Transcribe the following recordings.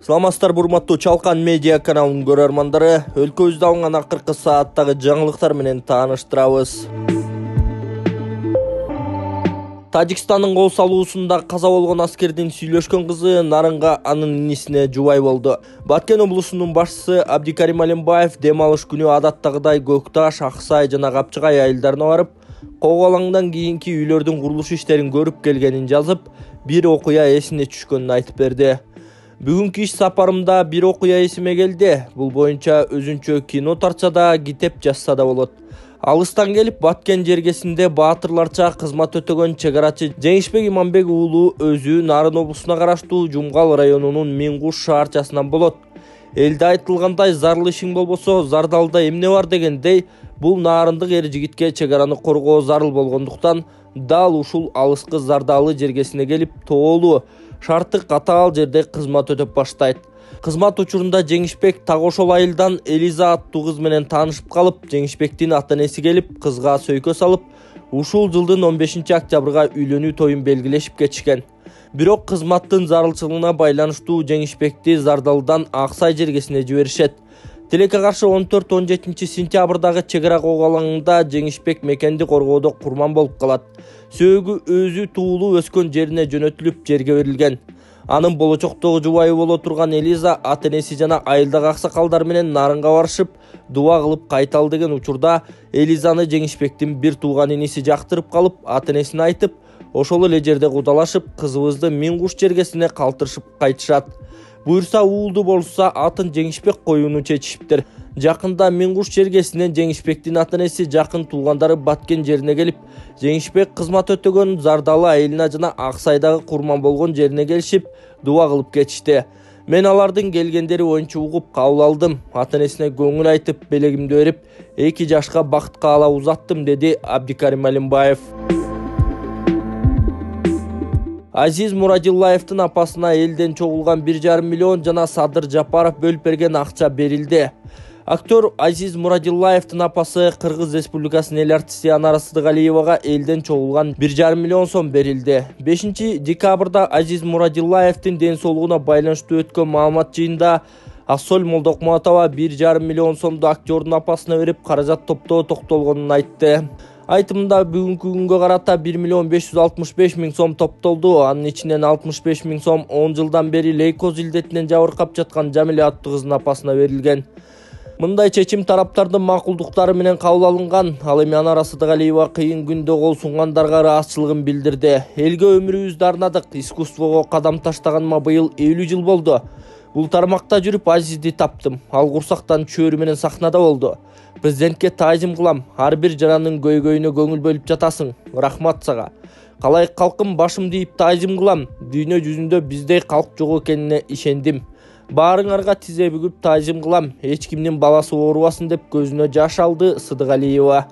Саламатсыздар, урматтуу Чалкан медиа каналынын көрөрмандары. Өлкөбүздө алынган акыркы сааттагы жаңылыктар менен тааныштырабыз. Тажикстандын кол салуусунда каза болгон аскердин сүйлөшкөн кызы Нарынга анын инисине жубай болду. Баткен облусунун башчысы Абдикарим Алимбаев дем алыш күнү адаттагыдай Көкташ, Аксай жана Капчыгай айылдарына барып, Коголаңдан кийинки үйлөрдүн курулуш иштерин көрүп келгенин жазып, бир окуя эсине түшкөнүн айтып берди. Бүгүнкү иш сапарымда бир окуя эсиме келди. Бул боюнча өзүнчө кино тартса да, китеп жазса да болот. Алыстан келип Баткен жергесинде баатырларча кызмат өтөгөн чегарачы Жеңишбек Иманбек уулу өзү Нарын облусуна караштуу Жумгал районунун Миңгуш шаарчасынан болот. Элде айтылгандай, зарлы ишиң болбосо, зардалда эмне бар дегендей, бул нарындык эр жигитке чегараны коргоо зарыл болгондуктан дал ушул алыскы зардалы жергесине келип тоолуу, шарты катаал жерде кызмат өтөп баштайт. Кызмат учурунда Жеңишбек так ошол айылдан Элиза аттуу кыз менен таанышып калып, Жеңишбектин ата-энеси келип, кызга сөйкө салып, ушул жылдын 15-октябрга үйлөнүү тоюн белгилешип кетишкен. Бирок кызматтын зарылчылыгына байланыштуу Жеңишбекти Зардалдан Аксай жергесине жиберишет. Тилекке каршы 14-17 сентябрдагы чегара коголаңында Жеңишбек мекенди коргоодо курман болуп калат. Сөөгү өзү туулуу өскөн жерине жөнөтүлүп, жерге берилген. Анын болочоктогу жубайы боло турган Элиза ата-энеси жана айылдагы аксакалдар менен Нарынга барышып, дуа кылып кайтал деген учурда Элизаны Жеңишбектин бир тууган иниси жактырып калып, ата-энесине айтып, ошол эле жерде кудалашып, кызыбызды Миңгуш жергесине калтырышып кайтышат. Буюрса уулду болса атын Жеңишбек коюуну чечишиптир. Жакында Миңгуш жергесинен Жеңишбектин ата-энеси жакын туугандары Баткен жерине келип, Жеңишбек кызмат өтөгөн Зардалы айылына жана Аксайдагы курман болгон жерине келишип, дуа кылып кетишти. Мен алардын келгендери боюнча угуп кабыл алдым. Ата-энесине көңүл айтып, белегимди берип, 2 жашка бакыт каалап узаттым, деди Абдикарим Алимбаев. Азиз Мурадиллаевдин апасына элден чогулган 1,5 миллион жана Садыр Жапаров бөлүп берген акча берилди. Актер Азиз Мурадиллаевдин апасы Кыргыз Республикасынын эл артисти Анара Сыдыгалиевага элден чогулган 1,5 миллион сом берилди. 5-декабрда Азиз Мурадиллаевдин ден соолугуна байланыштуу өткөн маалымат жыйында Ассол Молдокматова 1,5 миллион сомду актердун апасына берип, каражат топтоо токтолгонун айтты. Айтымында бүгүнкү күнгө карата 1 миллион 565 миң сом топтолду. Анын ичинен 65 миң сом 10 жылдан бери лейкоз илдетинен жабыркап жаткан Жамиля аттуу кыздын апасына берилген. Мындай чечим тараптардын макулдуктары менен кабыл алынган. Ал эми Анара Сыдыгалиева кыйын күндө кол сунгандарга ыраазычылыгын билдирди. Элге өмүрүбүздү арнадык, искусствого кадам таштаганыма быйыл 50 жыл болду. Бул тармакта жүрүп Азизди таптым. Ал курсактан чөөрү менен сахнада болду. Президентке таазим кылам. Ар бир жарандын көйгөйүнө көңүл бөлүп жатасың. Рахмат сага. Калайык калкым, башымды ийип таазим кылам. Дүйнө жүзүндө биздей калк жок экенине ишендим. Баарыңарга тизе бүгүп таазим кылам. Эч кимдин баласы оорубасын деп көзүнө жаш алды Сыдыгалиева.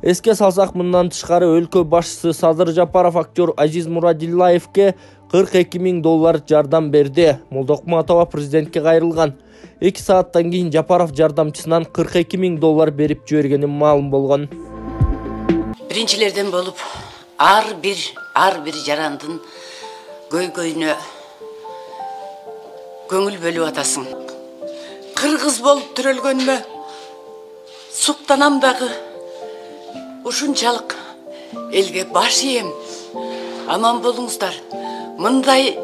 Эске салсак, мындан тышкары өлкө башчысы Садыр Жапаров актер Азиз Мурадиллаевке 42 миң доллар жардам берди. Молдокматова президентке кайрылган. 2 сааттан кийин Жапаров жардамчысынан 42 миң доллар берип жибергени маалым болгон. Биринчилерден болуп, ар бир жарандын көйгөйүнө көңүл бөлүп атасың. Кыргыз болуп төрөлгөнүмө суктанам дагы. Ушунчалык элге баш ийем. Аман болуңуздар. Мындай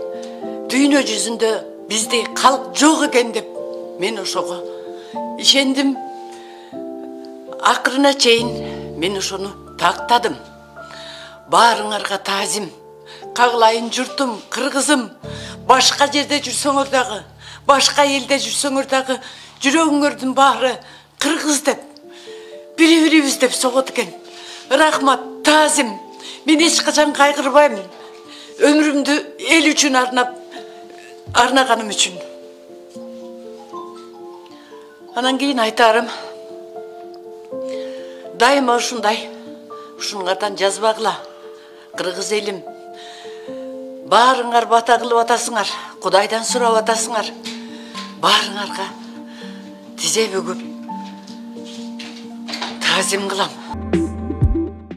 дүйнө жүзүндө биздей калк жок экен деп мен ошого ишендим. Акырына чейин мен ошону тактадым. Баарыңарга таазим. Кагылайын журтум, кыргызым. Башка жерде жүрсөңөр дагы, башка элде жүрсөңөр дагы, жүрөгүңөрдүн баары кыргыз деп, бири-бирибиз деп согот экен. Рахмат, таазим. Мен эч качан кайгырбайм. Өмүрүмдү эл үчүн арнаганым үчүн. Анан кийин айтарым, дайыма ушундай, ушуңардан жазбагыла, кыргыз элим. Баарыңар бата кылып атасыңар, Кудайдан сурап атасыңар. Баарыңарга тизе бүгүп таазим кылам.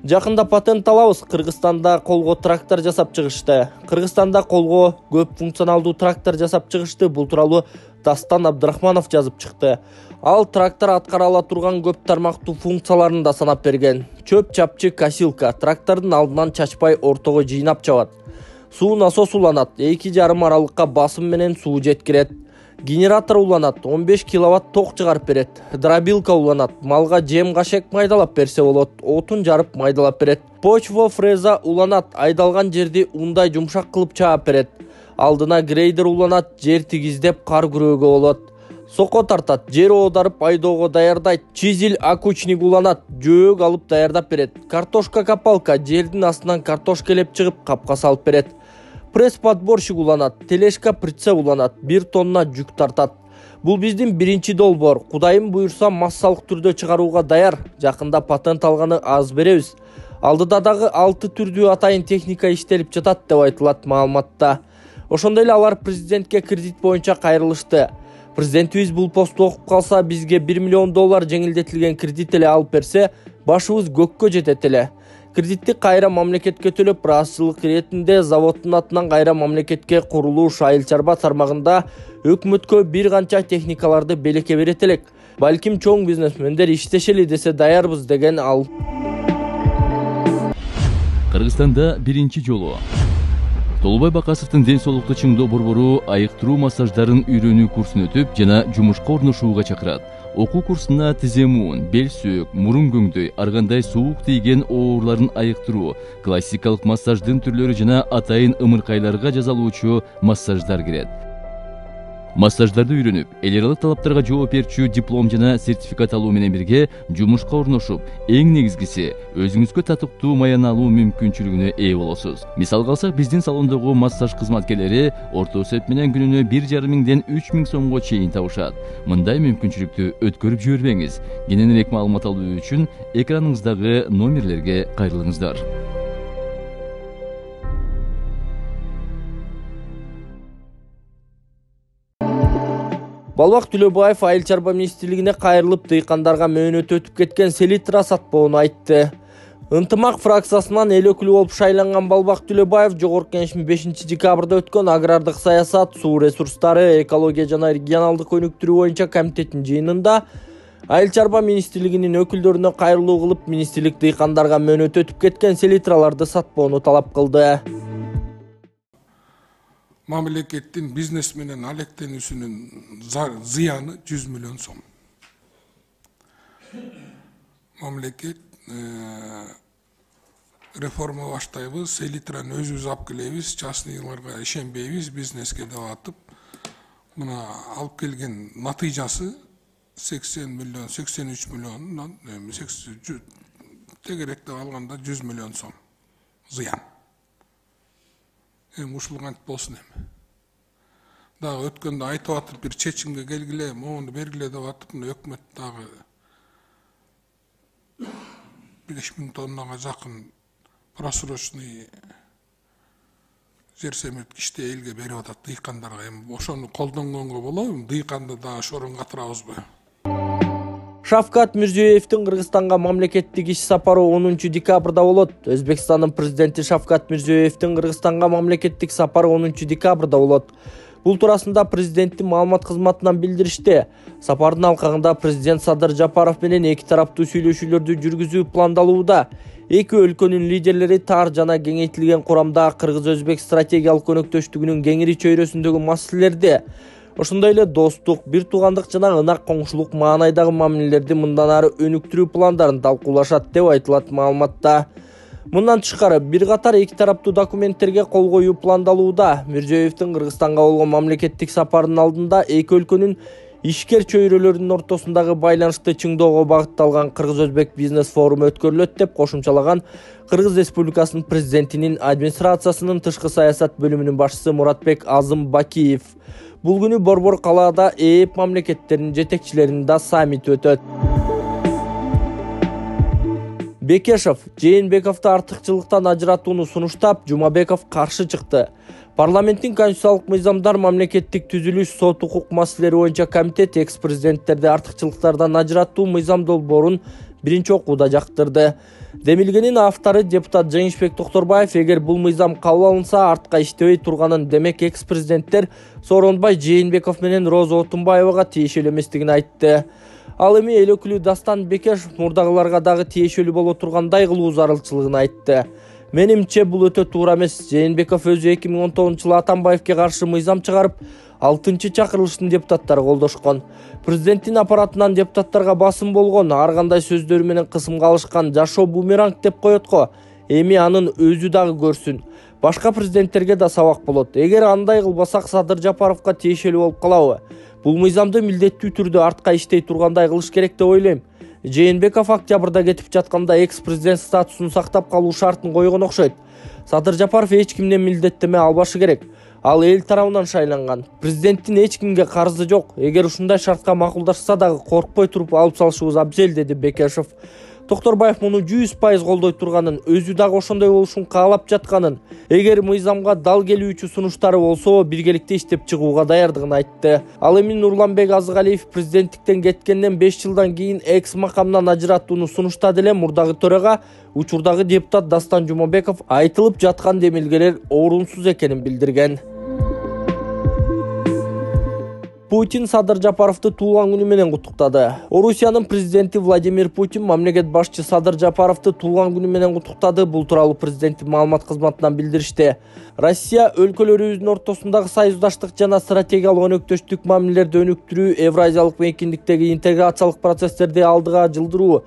Жакында патент алабыз. Кыргызстанда колго трактор жасап чыгышты. Кыргызстанда колго көп функционалдуу трактор жасап чыгышты. Бул тууралуу Дастан Абдрахманов жазып чыкты. Ал трактор аткара ала турган көп тармактуу функцияларын да санап берген. Чөп чапчы косилка, трактордун алдынан чачпай ортого жыйнап чабат. Суу насос уланат, 2,5 аралыкка басым менен суу жеткирет. Генератор уланат, 15 киловатт ток чыгарып берет. Дробилка уланат, малга жем кашек майдалап берсе болот, отун жарып майдалап берет. Почва фреза уланат, айдалган жерди ундай жумшак кылып чаап берет. Алдына грейдер уланат, жер тигиздеп кар күрөөгө болот. Соко тартат, жер оодарып айдоого даярдайт. Чизил акучник уланат, жөөк алып даярдап берет. Картошка копалка, жердин астынан картошка элеп чыгып капка салып берет. Пресс-подборщик уланат, тележка прицеп уланат, 1 тонна жүк тартат. Бул биздин биринчи долбоор. Кудайым буйрса массалык түрдө чыгарууга даяр. Жакында патент алганы аз беребиз. Алдыда дагы 6 түрдүү атайын техника иштелип жатат деп айтылат маалыматта. Ошондой эле алар президентке кредит боюнча кайрылышты. Президентибиз бул посту окуп калса, бизге $1 миллион жеңилдетилген кредит эле алып берсе, башыбыз көккө жетет эле. Кредитти кайра мамлекетке төлөп, ыраазчылык иретинде заводдун атынан кайра мамлекетке курулуш айыл чарба тармагында өкмөткө бир канча техникаларды белекке берет элек. Балким чоң бизнесмендер иштешели десе даярбыз деген ал. Кыргызстанда биринчи жолу Толубай Бакасовдун ден соолукту чыңдоо борбору айыктыруу массаждарын үйрөнүү курсун өтүп жана жумушка орношууга чакырат. Окуу курсуна тиземун, бел сөөк, мурун көңдөй, ар кандай суук тийген оорларын айыктыруу, классикалык массаждын түрлөрү жана атайын ымыркайларга жазалуучу массаждар кирет. Массаждарды үйрөнүп, эл аралык талаптарга жооп берчү диплом жана сертификат алуу менен бирге жумушка орношуп, эң негизгиси өзүңүзгө татыктуу маяна алуу мүмкүнчүлүгүнө ээ болосуз. Мисалга алсак, биздин салондогу массаж кызматкерлери орто эсеп менен күнүнө 1,5 миңден 3 миң сомго чейин табышат. Мындай мүмкүнчүлүктү өткөрүп жибербеңиз. Кененирээк маалымат алуу үчүн экраныңыздагы номерлерге кайрылыңыздар. Балбак Төлөбаев айыл чарба министрлигине кайрылып, дыйкандарга мөөнөт өтүп кеткен селитра сатпоону айтты. Ынтымак фракциясынан эл өкүлү болуп шайланган Балбак Төлөбаев Жогорку Кеңештин 5 декабрда өткөн агрардык саясат, суу ресурстары, экология жана регионалдык өнүктүрүү боюнча комитеттин жыйынында айыл чарба министрлигинин өкүлдөрүнө кайрылуу кылып, министрлик дыйкандарга мөөнөт өтүп кеткен селитраларды сатпоону талап кылды. Мамлекеттин бизнес менен алектенүүсүнүн зыяны 100 миллион сом. Мамлекет реформа баштайбыз, селитраны өзүбүз алып келебиз, частныйларга ишенбейбиз, бизнеске деп атып, мына алып келген натыйжасы 80 миллион, 83 миллиондан тегеректе алганда 100 миллион сом зыян. Ушул кантип болсун эми. Дагы өткөндө айтып атып бир чечимге келгиле, моуну бергиле деп атып, өкмөт дагы 5.000 тоннага жакын просрочный жер семирткичти элге берип атат дыйкандарга. Эми ошону колдонгонго болобу? Дыйканды дагы шорун катырабызбы? Шавкат Мирзиёевдин Кыргызстанга мамлекеттик иш сапары 10 декабрда болот. Өзбекстандын президенти Шавкат Мирзиёевдин Кыргызстанга мамлекеттик сапары 10 декабрда болот. Бул туурасында президенттин маалымат кызматынан билдиришти. Сапардын алкагында президент Садыр Жапаров менен эки тараптуу сүйлөшүүлөрдү жүргүзүү пландалууда. Эки өлкөнүн лидерлери тар жана кеңейтилген курамда Кыргыз-Өзбек стратегиялык өнөктөштүгүнүн кеңири чөйрөсүндөгү маселелерди, ошондой эле достук, бир туугандык жана ынак коңшулук маанайдагы мамилелерди мындан ары өнүктүрүү пландарын талкуулашат деп айтылат маалыматта. Мындан тышкары, бир катар эки тараптуу документтерге кол коюу пландалууда. Мирзиёевдин Кыргызстанга болгон мамлекеттик сапарынын алдында эки өлкөнүн ишкер чөйрөлөрүнүн ортосундагы байланышты чыңдоого багытталган Кыргыз-Өзбек бизнес форуму өткөрүлөт деп кошумчалаган Кыргыз Республикасынын президентинин администрациясынын тышкы саясат бөлүмүнүн башчысы Муратбек Азым Бакиев. Бул күнү борбор калаада ээп мамлекеттеринин жетекчилеринин да саммити өтөт. Бекешев Жээнбековду артыкчылыктан ажыратууну сунуштап, Жумабеков каршы чыкты. Парламенттин конституциялык мыйзамдар, мамлекеттик түзүлүш, сот укук маселелери боюнча комитет экс-президенттерди артыкчылыктардан ажыратуу мыйзам долбоорун биринчи окууда жактырды. Демилгенин автору депутат Жеңишбек Токторбаев эгер бул мыйзам кабыл алынса артка иштебей турганын, демек экс-президенттер Сооронбай Жээнбеков менен Роза Отунбаевага тиешелүү эместигин айтты. Ал эми эл өкүлү Дастан Бекешев мурдагыларга дагы тиешелүү боло тургандай кылуу зарылчылыгын айтты. Менимче бул өтө туура эмес. Жээнбеков өзү 2019-жылы Атамбаевке каршы мыйзам чыгарып, 6-чы чакырылыштын депутаттары колдошкон. Президенттин аппаратынан депутаттарга басым болгон, ар кандай сөздөрү менен кысымга алышкан. Жашоо бумеранг деп коет го. Эми анын өзү дагы көрсүн. Башка президенттерге да сабак болот. Эгер андай кылбасак Садыр Жапаровго тиешелүү болуп калабы? Бул мыйзамды милдеттүү түрдө артка иштей тургандай кылыш керек деп ойлойм. Жээнбеков октябрда кетип жатканда экс-президент статусун сактап калуу шартын койгон окшойт. Садыр Жапаров эч кимден милдеттеме албашы керек. Ал эл тарабынан шайланган. Президенттин эч кимге карызы жок. Эгер ушундай шартка макулдашса дагы коркпой туруп алып салышыбыз абзел, деди Бекешев. Токторбаев муну 100% колдой турганын, өзү дагы ошондой болушун каалап жатканын, эгер мыйзамга дал келүүчү сунуштары болсо биргеликте иштеп чыгууга даярдыгын айтты. Ал эми Нурланбек Азыгалиев президенттиктен кеткенден 5 жылдан кийин экс макамдан ажыраттууну сунуштады эле мурдагы төрага учурдагы депутат Дастан Жумабеков айтылып жаткан демилгелер орунсуз экенин билдирген. Путин Садыр Жапаровду туулган күнү менен куттуктады. Орусиянын президенти Владимир Путин мамлекет башчы Садыр Жапаровду туулган күнү менен куттуктады. Бул тууралуу президенттин маалымат кызматынан билдиришти. Россия өлкөлөрүбүздүн ортосундагы союздаштык жана стратегиялык өнөктөштүк мамилелерди өнүктүрүү, Евразиялык мейкиндиктеги интеграциялык процесстерди алдыга жылдыруу,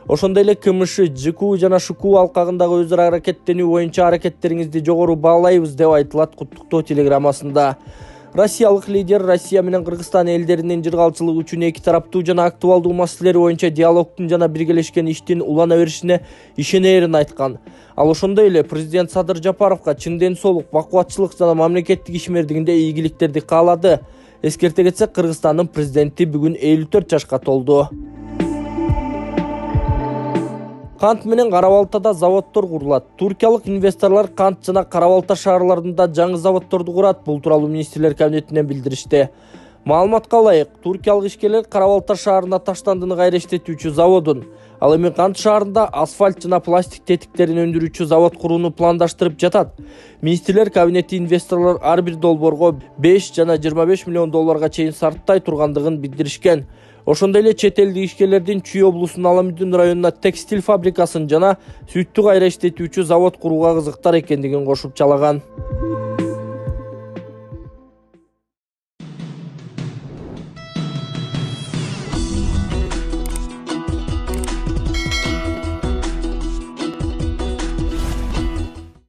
ошондой эле КМШ, ЖКУ жана ШКУ алкагындагы өз ара аракеттенүү боюнча аракеттериңизди жогору баалайбыз деп айтылат куттуктоо телеграммасында. Россиялык лидер Россия менен Кыргызстан элдеринин жыргалчылыгы үчүн эки тараптуу жана актуалдуу маселелер боюнча диалогтун жана биргелешкен иштин улана беришине ишенерин айткан. Ал ошондой эле президент Садыр Жапаровго чын ден соолук, бакубатчылык жана мамлекеттик ишмердигинде ийгиликтерди каалады. Эскерте кетсек, Кыргызстандын президенти бүгүн 54 жашка толду. Кант менен Кара Балтада заводдор курулат. Туркиялык инвесторлор Кант жана Кара Балта шаарларында жаңы заводдорду курат. Бул тууралуу министрлер кабинетинен билдиришти. Маалыматка ылайык, туркиялык ишкерлер Кара Балта шаарына таштандыны кайра иштетүүчү заводун, ал эми Кант шаарында асфальт жана пластик тетиктерин өндүрүүчү завод курууну пландаштырып жатат. Министрлер кабинети инвесторлор ар бир долбоорго 5 жана 25 миллион долларга чейин сарптай тургандыгын билдиришкен. Ошондой эле чет элдик ишкерлердин Чүй облусунун Аламүдүн районуна текстиль фабрикасын жана сүттү кайра иштетүүчү завод курууга кызыктар экендигин кошуп чалаган.